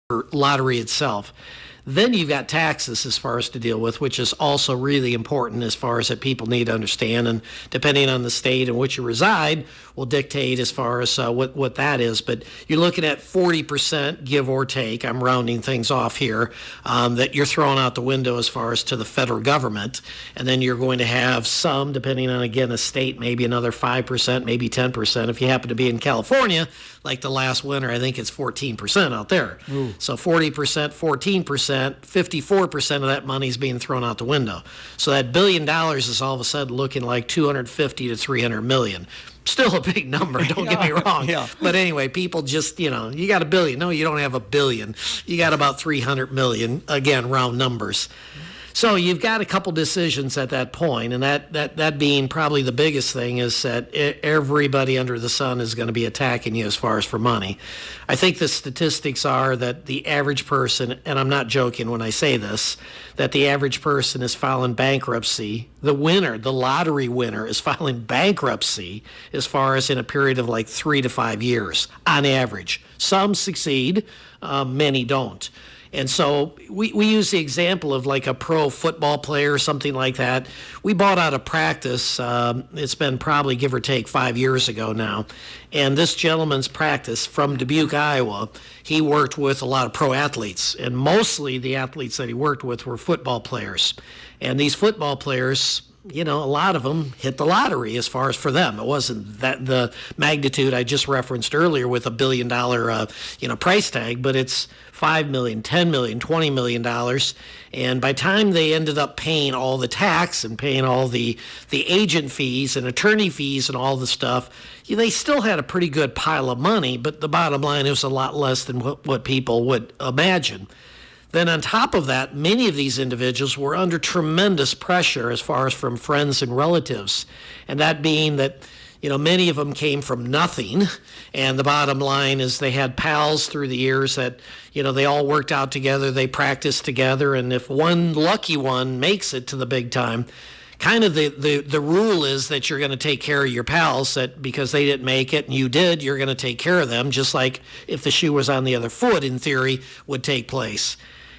lottery itself. Then you've got taxes as far as to deal with, which is also really important as far as that people need to understand. And depending on the state in which you reside will dictate as far as what that is. But you're looking at 40%, give or take. I'm rounding things off here, that you're throwing out the window as far as to the federal government. And then you're going to have some, depending on, again, a state, maybe another 5%, maybe 10%. If you happen to be in California, like the last winter, I think it's 14% out there. Ooh. So 40%, 14%. 54% of that money is being thrown out the window. So that $1 billion is all of a sudden looking like 250 to 300 million. Still a big number, don't get me wrong. Yeah. But anyway, people just, you got $1 billion. No, you don't have $1 billion. You got about 300 million, again, round numbers. So you've got a couple decisions at that point, and that being probably the biggest thing is that everybody under the sun is going to be attacking you as far as for money. I think the statistics are that the average person, and I'm not joking when I say this, that the average person is filing bankruptcy. The winner, the lottery winner, is filing bankruptcy as far as in a period of like 3 to 5 years on average. Some succeed, many don't. And so we use the example of like a pro football player or something like that. We bought out of practice. It's been probably give or take 5 years ago now. And this gentleman's practice from Dubuque, Iowa, he worked with a lot of pro athletes. And mostly the athletes that he worked with were football players. And these football players, a lot of them hit the lottery as far as for them. It wasn't that the magnitude I just referenced earlier with $1 billion, price tag, but it's $5 million, $10 million, $20 million. And by the time they ended up paying all the tax and paying all the agent fees and attorney fees and all the stuff, they still had a pretty good pile of money, but the bottom line, it was a lot less than what people would imagine. Then on top of that, many of these individuals were under tremendous pressure as far as from friends and relatives. And that being that, many of them came from nothing. And the bottom line is they had pals through the years that, they all worked out together, they practiced together. And if one lucky one makes it to the big time, kind of the rule is that you're going to take care of your pals, that because they didn't make it and you did, you're going to take care of them, just like if the shoe was on the other foot, in theory, would take place.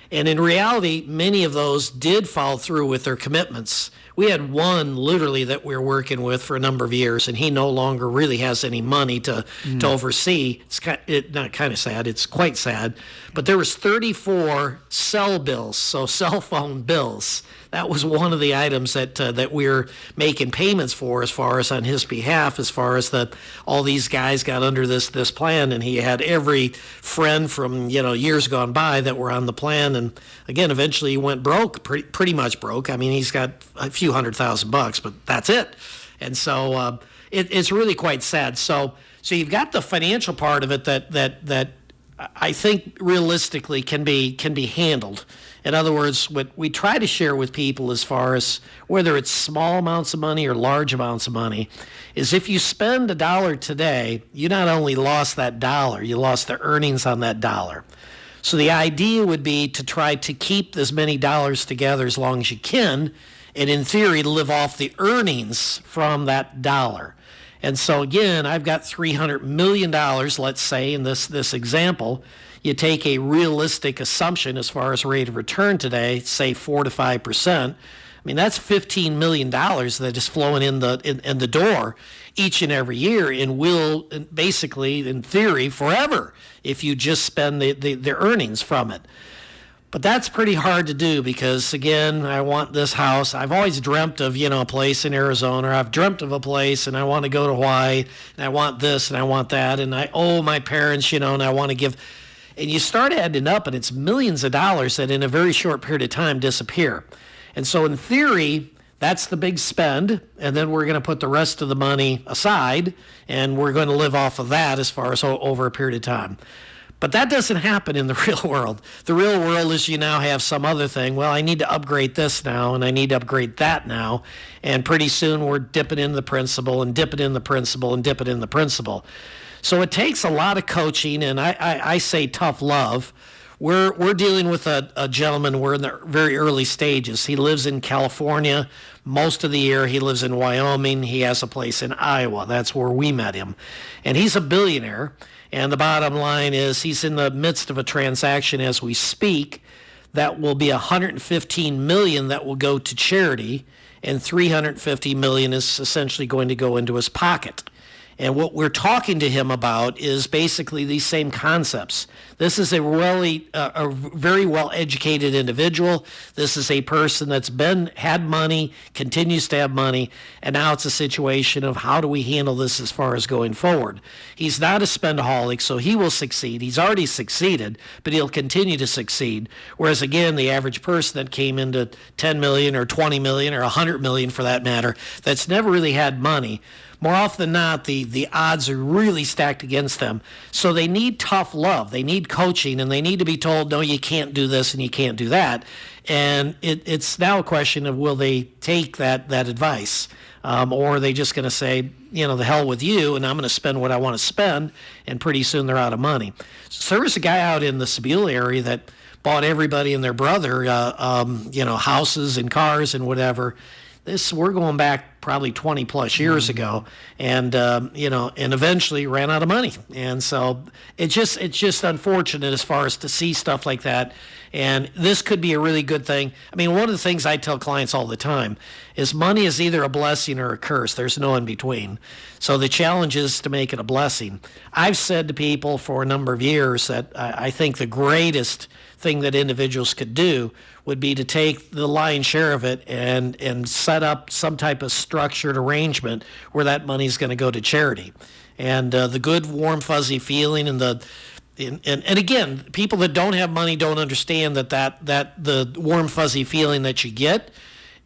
And in reality, many of those did follow through with their commitments. We had one literally that we were working with for a number of years, and he no longer really has any money to oversee. It's not kind of sad, it's quite sad. But there was 34 cell bills, so cell phone bills. That was one of the items that we're making payments for as far as on his behalf, as far as that all these guys got under this plan, and he had every friend from years gone by that were on the plan, and again eventually he went broke, pretty much broke. I mean, he's got a few $100,000, but that's it. And so it's really quite sad. So you've got the financial part of it that I think realistically can be handled. In other words, what we try to share with people as far as whether it's small amounts of money or large amounts of money is if you spend $1 today, you not only lost that dollar, you lost the earnings on that dollar. So the idea would be to try to keep as many dollars together as long as you can, and in theory live off the earnings from that dollar. And so again, I've got $300 million, let's say, in this example. You take a realistic assumption as far as rate of return today, say 4 to 5%. I mean, that's $15 million that is flowing in the door each and every year, and will basically, in theory, forever if you just spend the earnings from it. But that's pretty hard to do because, again, I want this house. I've always dreamt of, a place in Arizona. I've dreamt of a place, and I want to go to Hawaii, and I want this, and I want that, and I owe my parents, and I want to give. And you start adding up, and it's millions of dollars that in a very short period of time disappear. And so in theory, that's the big spend, and then we're going to put the rest of the money aside, and we're going to live off of that as far as over a period of time. But that doesn't happen in the real world. The real world is you now have some other thing. Well, I need to upgrade this now, and I need to upgrade that now. And pretty soon we're dipping in the principal and dipping in the principal and dipping in the principal. So it takes a lot of coaching, and I say tough love. We're dealing with a gentleman. We're in the very early stages. He lives in California most of the year. He lives in Wyoming. He has a place in Iowa. That's where we met him. And he's a billionaire. And the bottom line is he's in the midst of a transaction as we speak that will be $115 million that will go to charity, and $350 million is essentially going to go into his pocket. And what we're talking to him about is basically these same concepts. This is a very well-educated individual. This is a person that's had money, continues to have money, and now it's a situation of how do we handle this as far as going forward. He's not a spendaholic, so he will succeed. He's already succeeded, but he'll continue to succeed. Whereas, again, the average person that came into $10 million or $20 million or $100 million for that matter, that's never really had money, more often than not, the odds are really stacked against them. So they need tough love. They need coaching, and they need to be told, no, you can't do this and you can't do that. And it's now a question of will they take that advice, or are they just going to say, the hell with you, and I'm going to spend what I want to spend, and pretty soon they're out of money. So there was a guy out in the Sebule area that bought everybody and their brother, houses and cars and whatever. We're going back probably 20 plus years ago, and and eventually ran out of money. And so it's just unfortunate as far as to see stuff like that. And this could be a really good thing. I mean, one of the things I tell clients all the time is money is either a blessing or a curse. There's no in between. So the challenge is to make it a blessing. I've said to people for a number of years that I think the greatest thing that individuals could do would be to take the lion's share of it and set up some type of structured arrangement where that money is going to go to charity. And the good, warm, fuzzy feeling and again, people that don't have money don't understand that the warm, fuzzy feeling that you get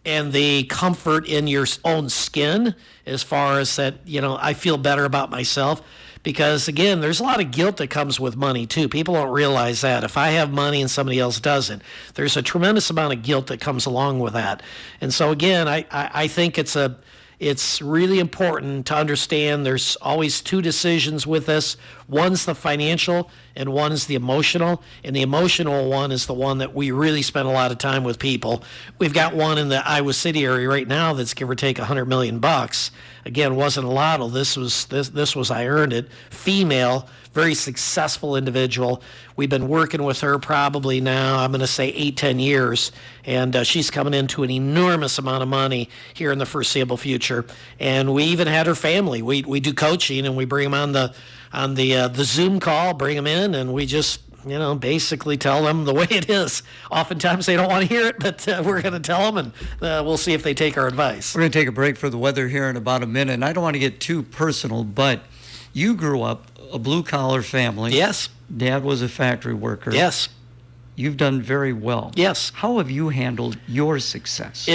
and the comfort in your own skin as far as that, I feel better about myself. Because, again, there's a lot of guilt that comes with money, too. People don't realize that. If I have money and somebody else doesn't, there's a tremendous amount of guilt that comes along with that. And so, again, I think it's really important to understand there's always two decisions with this. One's the financial and one's the emotional. And the emotional one is the one that we really spend a lot of time with people. We've got one in the Iowa City area right now that's give or take $100 million. Again, wasn't a lotto. This was I earned it. Female, very successful individual. We've been working with her probably now, I'm going to say 8-10 years, and she's coming into an enormous amount of money here in the foreseeable future. And we even had her family. We do coaching, and we bring them on the Zoom call, bring them in, and we just basically tell them the way it is. Oftentimes they don't want to hear it, but we're going to tell them, and we'll see if they take our advice. We're going to take a break for the weather here in about a minute. And I don't want to get too personal, but you grew up a blue-collar family. Yes. Dad was a factory worker. Yes. You've done very well. Yes. How have you handled your success?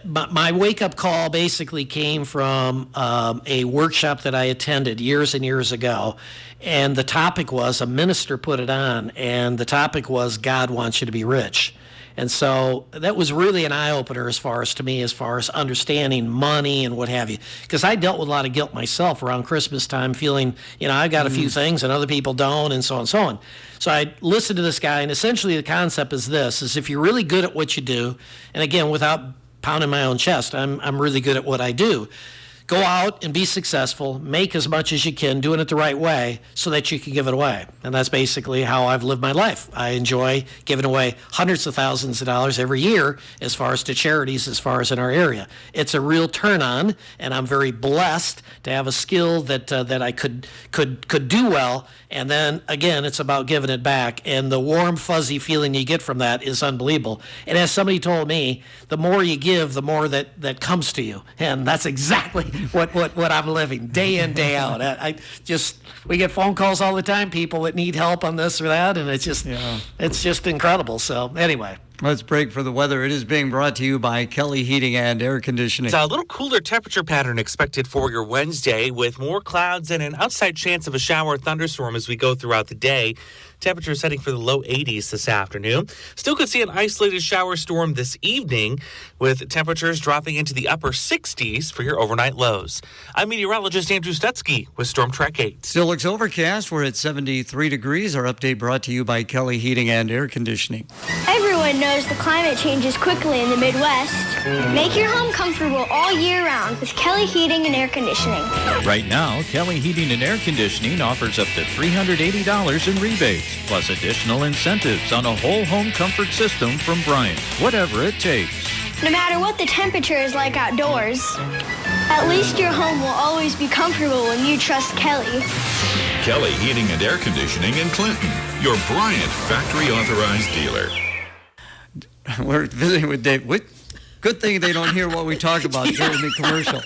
My wake-up call basically came from a workshop that I attended years and years ago, and the topic was, a minister put it on, and the topic was, God wants you to be rich. And so that was really an eye-opener as far as understanding money and what have you. Because I dealt with a lot of guilt myself around Christmas time, feeling, I've got a few things and other people don't, and so on and so on. So I listened to this guy, and essentially the concept is this, is if you're really good at what you do, and again, without pounding my own chest, I'm really good at what I do. Go out and be successful, make as much as you can, doing it the right way so that you can give it away. And that's basically how I've lived my life. I enjoy giving away hundreds of thousands of dollars every year as far as to charities, as far as in our area. It's a real turn on, and I'm very blessed to have a skill that I could do well. And then, again, it's about giving it back. And the warm, fuzzy feeling you get from that is unbelievable. And as somebody told me, the more you give, the more that comes to you. And that's exactly what I'm living, day in, day out. We get phone calls all the time, people that need help on this or that, and it's just incredible. So anyway. Let's break for the weather. It is being brought to you by Kelly Heating and Air Conditioning. It's a little cooler temperature pattern expected for your Wednesday with more clouds and an outside chance of a shower or thunderstorm as we go throughout the day. Temperatures heading for the low 80s this afternoon. Still could see an isolated shower storm this evening with temperatures dropping into the upper 60s for your overnight lows. I'm meteorologist Andrew Stutzky with Storm Track 8. Still looks overcast. We're at 73 degrees. Our update brought to you by Kelly Heating and Air Conditioning. Everyone Everyone knows the climate changes quickly in the Midwest. Make your home comfortable all year round with Kelly Heating and Air Conditioning. Right now, Kelly Heating and Air Conditioning offers up to $380 in rebates, plus additional incentives on a whole home comfort system from Bryant, whatever it takes. No matter what the temperature is like outdoors, at least your home will always be comfortable when you trust Kelly. Kelly Heating and Air Conditioning in Clinton, your Bryant factory authorized dealer. We're visiting with Dave. Good thing they don't hear what we talk about during the commercial.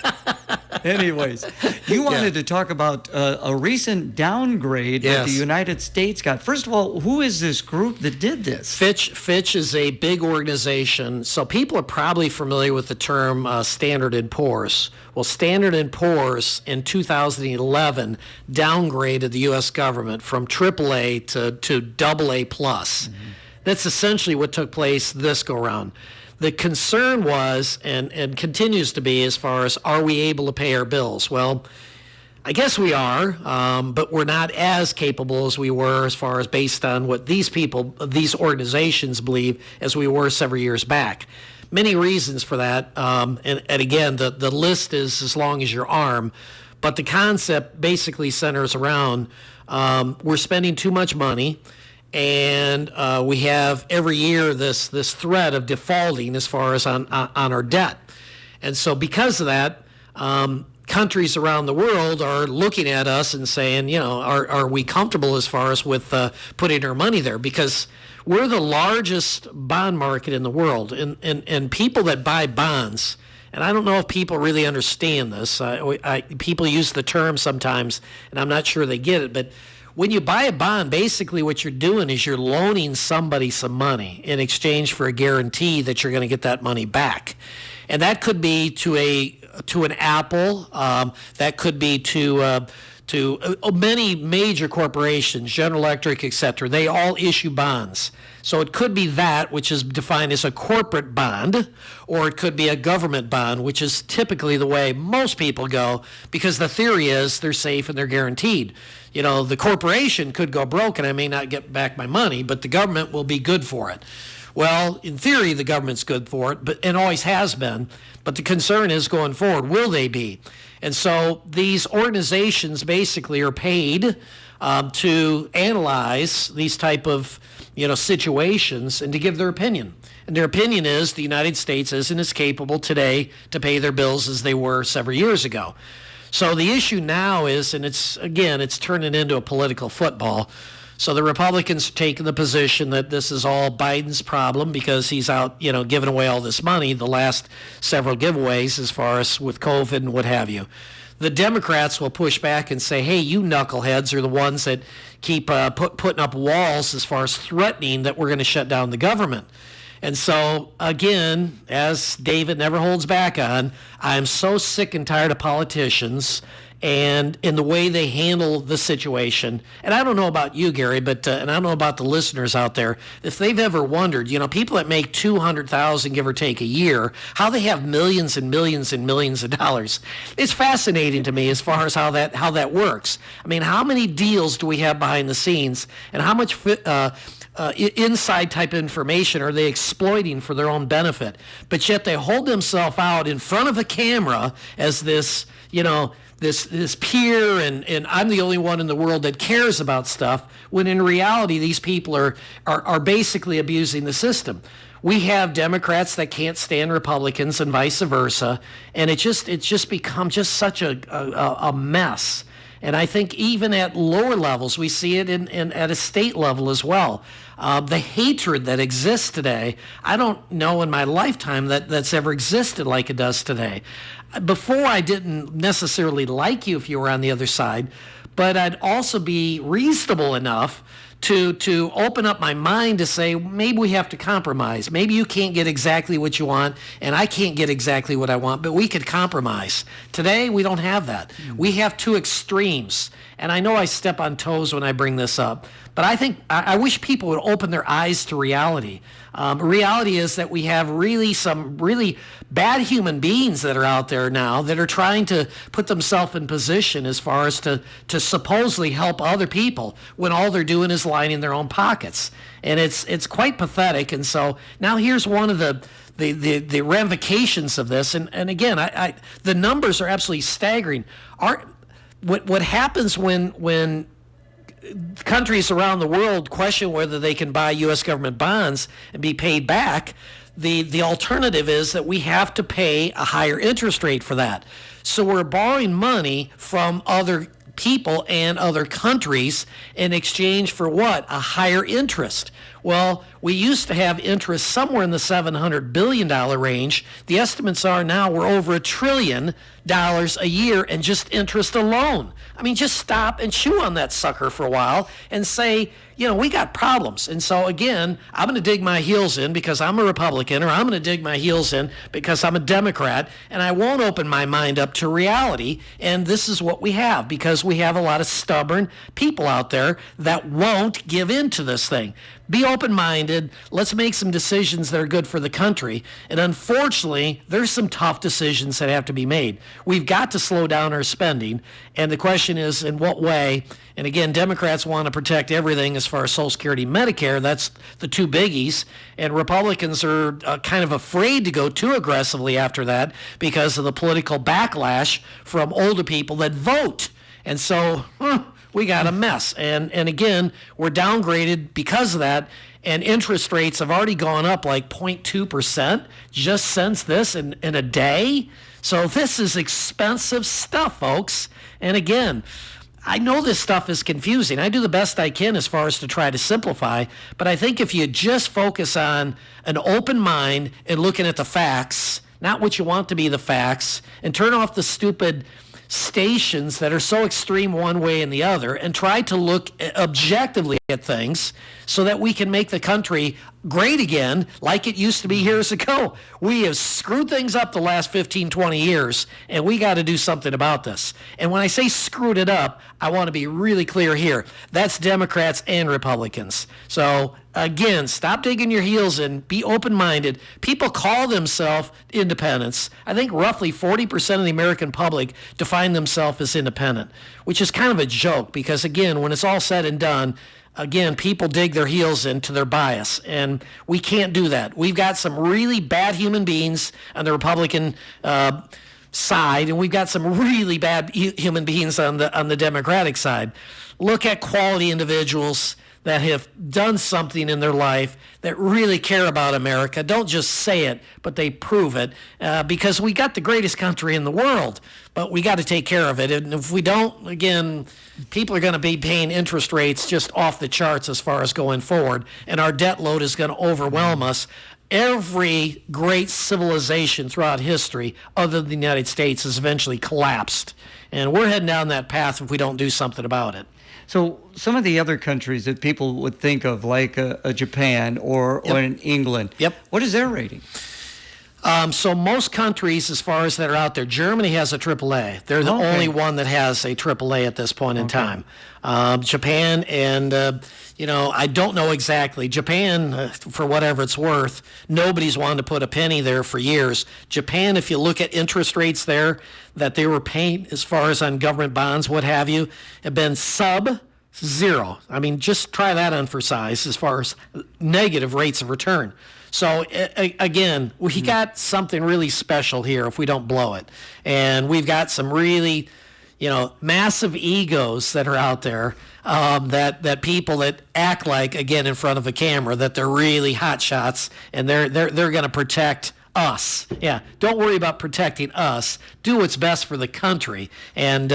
Anyways, you wanted to talk about a recent downgrade that the United States got. First of all, who is this group that did this? Fitch is a big organization. So people are probably familiar with the term Standard & Poor's. Well, Standard & Poor's in 2011 downgraded the U.S. government from AAA to AA+. Mm-hmm. That's essentially what took place this go-round. The concern was, and continues to be, as far as, are we able to pay our bills? Well, I guess we are, but we're not as capable as we were, as far as based on what these organizations believe, as we were several years back. Many reasons for that, and again, the list is as long as your arm, but the concept basically centers around we're spending too much money, and we have every year this threat of defaulting as far as on our debt. And so because of that, countries around the world are looking at us and saying, are we comfortable as far as with putting our money there? Because we're the largest bond market in the world, and people that buy bonds, and I don't know if people really understand this. People use the term sometimes, and I'm not sure they get it, but when you buy a bond, basically what you're doing is you're loaning somebody some money in exchange for a guarantee that you're going to get that money back. And that could be to an Apple, that could be to many major corporations, General Electric, et cetera. They all issue bonds. So it could be that, which is defined as a corporate bond, or it could be a government bond, which is typically the way most people go, because the theory is they're safe and they're guaranteed. The corporation could go broke and I may not get back my money, but the government will be good for it. Well, in theory, the government's good for it, and always has been. But the concern is going forward, will they be? And so these organizations basically are paid to analyze these type of situations and to give their opinion. And their opinion is the United States isn't as capable today to pay their bills as they were several years ago. So the issue now is, and it's turning into a political football. So the Republicans are taking the position that this is all Biden's problem because he's out, giving away all this money, the last several giveaways as far as with COVID and what have you. The Democrats will push back and say, hey, you knuckleheads are the ones that keep putting up walls as far as threatening that we're going to shut down the government. And so, again, as David never holds back on, I'm so sick and tired of politicians and in the way they handle the situation. And I don't know about you, Gary, but and I don't know about the listeners out there, if they've ever wondered, people that make $200,000 give or take a year, how they have millions and millions and millions of dollars. It's fascinating to me as far as how that works. I mean, how many deals do we have behind the scenes, and how much inside type information are they exploiting for their own benefit? But yet they hold themselves out in front of a camera as this, this peer, and I'm the only one in the world that cares about stuff, when in reality these people are basically abusing the system. We have Democrats that can't stand Republicans and vice versa, and it's just become just such a mess. And I think even at lower levels, we see it at a state level as well. The hatred that exists today, I don't know in my lifetime that's ever existed like it does today. Before, I didn't necessarily like you if you were on the other side, but I'd also be reasonable enough to open up my mind to say, maybe we have to compromise. Maybe you can't get exactly what you want, and I can't get exactly what I want, but we could compromise. Today, we don't have that. We have two extremes. And I know I step on toes when I bring this up, But I think I wish people would open their eyes to reality. Reality is that we have some really bad human beings that are out there now that are trying to put themselves in position as far as to supposedly help other people when all they're doing is lining their own pockets. And it's quite pathetic. And so now here's one of the ramifications of this. And again, the numbers are absolutely staggering. What happens when countries around the world question whether they can buy U.S. government bonds and be paid back, the alternative is that we have to pay a higher interest rate for that. So we're borrowing money from other people and other countries in exchange for what? A higher interest. Well, we used to have interest somewhere in the $700 billion range. The estimates are now we're over $1 trillion a year in just interest alone. I mean, just stop and chew on that sucker for a while and say, we got problems. And so, again, I'm going to dig my heels in because I'm a Republican, or I'm going to dig my heels in because I'm a Democrat, and I won't open my mind up to reality. And this is what we have, because we have a lot of stubborn people out there that won't give in to this thing. Be open-minded. Let's make some decisions that are good for the country. And unfortunately, there's some tough decisions that have to be made. We've got to slow down our spending. And the question is, in what way? And again, Democrats want to protect everything as far as Social Security and Medicare. That's the two biggies. And Republicans are kind of afraid to go too aggressively after that because of the political backlash from older people that vote. And so, we got a mess. And again, we're downgraded because of that. And interest rates have already gone up like 0.2% just since this in a day. So this is expensive stuff, folks. And again, I know this stuff is confusing. I do the best I can as far as to try to simplify. But I think if you just focus on an open mind and looking at the facts, not what you want to be the facts, and turn off the stupid stations that are so extreme one way and the other, and try to look objectively at things so that we can make the country great again like it used to be years ago. We have screwed things up the last 15, 20 years, and we got to do something about this. And when I say screwed it up, I want to be really clear here. That's Democrats and Republicans. So again, stop digging your heels in. Be open-minded. People call themselves independents. I think roughly 40% of the American public define themselves as independent, which is kind of a joke because, again, when it's all said and done, again, people dig their heels into their bias, and we can't do that. We've got some really bad human beings on the Republican side, and we've got some really bad human beings on the Democratic side. Look at quality individuals that have done something in their life that really care about America. Don't just say it, but they prove it, because we got the greatest country in the world, but we got to take care of it. And if we don't, again, people are going to be paying interest rates just off the charts as far as going forward, and our debt load is going to overwhelm us. Every great civilization throughout history, other than the United States, has eventually collapsed. And we're heading down that path if we don't do something about it. So some of the other countries that people would think of, like a Japan or in England, what is their rating? So most countries, as far as that are out there, Germany has a AAA. They're the only one that has a AAA at this point in time. Japan and, I don't know exactly. Japan, for whatever it's worth, nobody's wanted to put a penny there for years. Japan, if you look at interest rates there that they were paying as far as on government bonds, what have you, have been sub-zero. I mean, just try that on for size as far as negative rates of return. So, again, we got something really special here if we don't blow it. And we've got some really, massive egos that are out there, that people that act like, again, in front of a camera, that they're really hot shots and they're going to protect us. Yeah, don't worry about protecting us. Do what's best for the country, and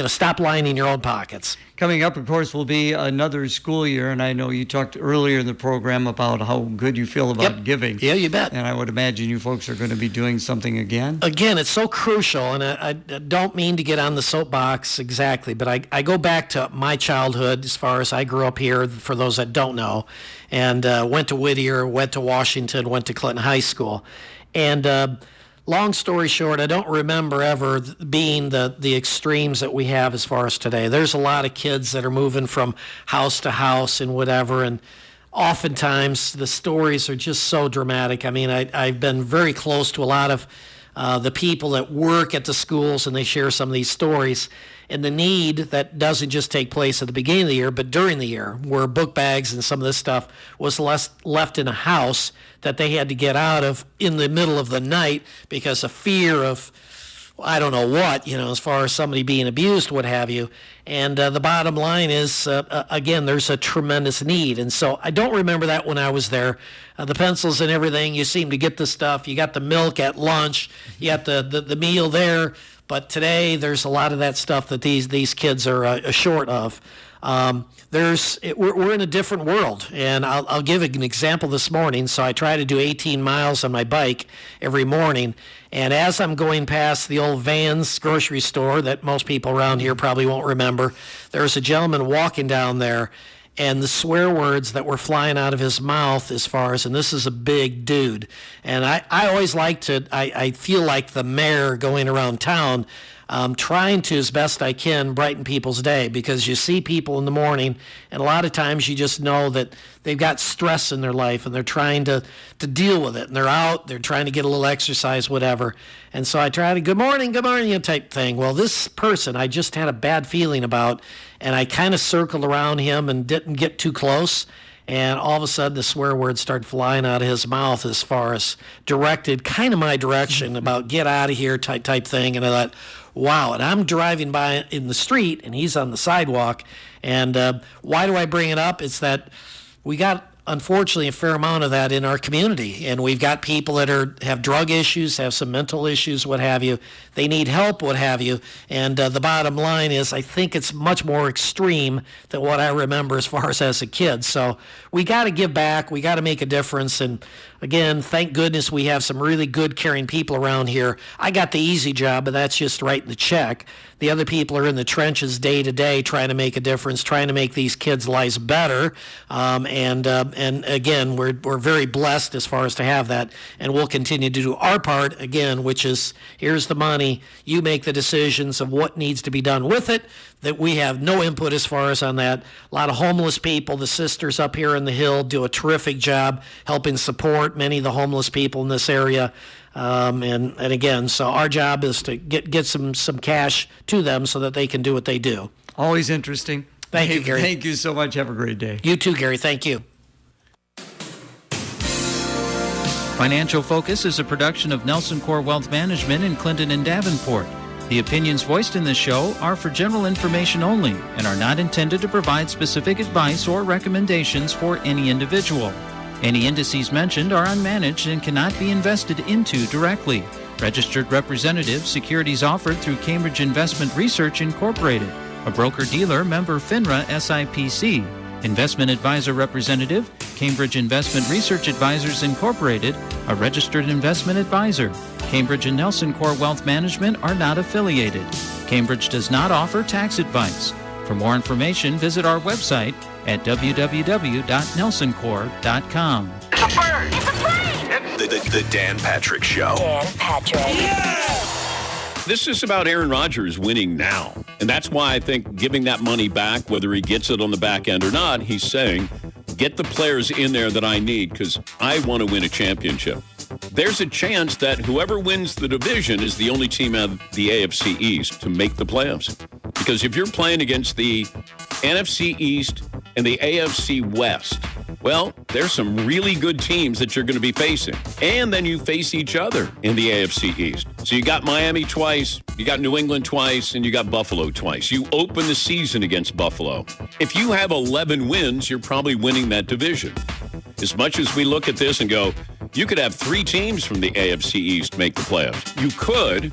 stop lining your own pockets. Coming up, of course, will be another school year, and I know you talked earlier in the program about how good you feel about giving. Yeah, you bet. And I would imagine you folks are going to be doing something again. Again, it's so crucial, and I don't mean to get on the soapbox exactly, but I go back to my childhood as far as I grew up here, for those that don't know, and went to Whittier, went to Washington, went to Clinton High School. And long story short, I don't remember ever being the extremes that we have as far as today. There's a lot of kids that are moving from house to house and whatever, and oftentimes the stories are just so dramatic. I mean, I've been very close to a lot of the people that work at the schools, and they share some of these stories. And the need that doesn't just take place at the beginning of the year, but during the year, where book bags and some of this stuff was left in a house that they had to get out of in the middle of the night because of fear of, I don't know what, as far as somebody being abused, what have you. And the bottom line is, again, there's a tremendous need. And so I don't remember that when I was there. The pencils and everything, you seem to get the stuff. You got the milk at lunch. You got the meal there. But today, there's a lot of that stuff that these kids are short of. We're in a different world, and I'll give an example this morning. So I try to do 18 miles on my bike every morning, and as I'm going past the old Vans grocery store that most people around here probably won't remember, there's a gentleman walking down there, and the swear words that were flying out of his mouth and this is a big dude. And I always like I feel like the mayor going around town, trying to, as best I can, brighten people's day, because you see people in the morning, and a lot of times you just know that they've got stress in their life, and they're trying to deal with it, and they're trying to get a little exercise, whatever. And so I try to, good morning, type thing. Well, this person I just had a bad feeling about, and I kind of circled around him and didn't get too close. And all of a sudden, the swear words started flying out of his mouth as far as directed kind of my direction about get out of here type thing. And I thought, wow. And I'm driving by in the street, and he's on the sidewalk. And why do I bring it up? It's that we got, unfortunately, a fair amount of that in our community. And we've got people that have drug issues, have some mental issues, what have you. They need help, what have you. And the bottom line is, I think it's much more extreme than what I remember as far as a kid. So we got to give back. We got to make a difference. And again, thank goodness we have some really good, caring people around here. I got the easy job, but that's just writing the check. The other people are in the trenches day to day trying to make a difference, trying to make these kids' lives better. And again, we're very blessed as far as to have that. And we'll continue to do our part, again, which is here's the money. You make the decisions of what needs to be done with it, that we have no input as far as on that. A lot of homeless people, the sisters up here in the Hill do a terrific job helping support many of the homeless people in this area. And again, so our job is to get some cash to them so that they can do what they do. Always interesting. Thank you, Gary. Thank you so much. Have a great day. You too, Gary. Thank you. Financial Focus is a production of NelsonCorp Wealth Management in Clinton and Davenport. The opinions voiced in this show are for general information only and are not intended to provide specific advice or recommendations for any individual. Any indices mentioned are unmanaged and cannot be invested into directly. Registered representative, securities offered through Cambridge Investment Research Incorporated, a broker-dealer member FINRA SIPC. Investment advisor representative, Cambridge Investment Research Advisors Incorporated, a registered investment advisor. Cambridge and NelsonCorp Wealth Management are not affiliated. Cambridge does not offer tax advice. For more information, visit our website at www.nelsoncorp.com. It's a bird! It's a plane! The Dan Patrick Show. Dan Patrick. Yeah! This is about Aaron Rodgers winning now. And that's why I think giving that money back, whether he gets it on the back end or not, he's saying, get the players in there that I need because I want to win a championship. There's a chance that whoever wins the division is the only team out of the AFC East to make the playoffs. Because if you're playing against the NFC East and the AFC West, well, there's some really good teams that you're going to be facing. And then you face each other in the AFC East. So you got Miami twice, you got New England twice, and you got Buffalo twice. You open the season against Buffalo. If you have 11 wins, you're probably winning that division. As much as we look at this and go, you could have 3 teams from the AFC East make the playoffs. You could,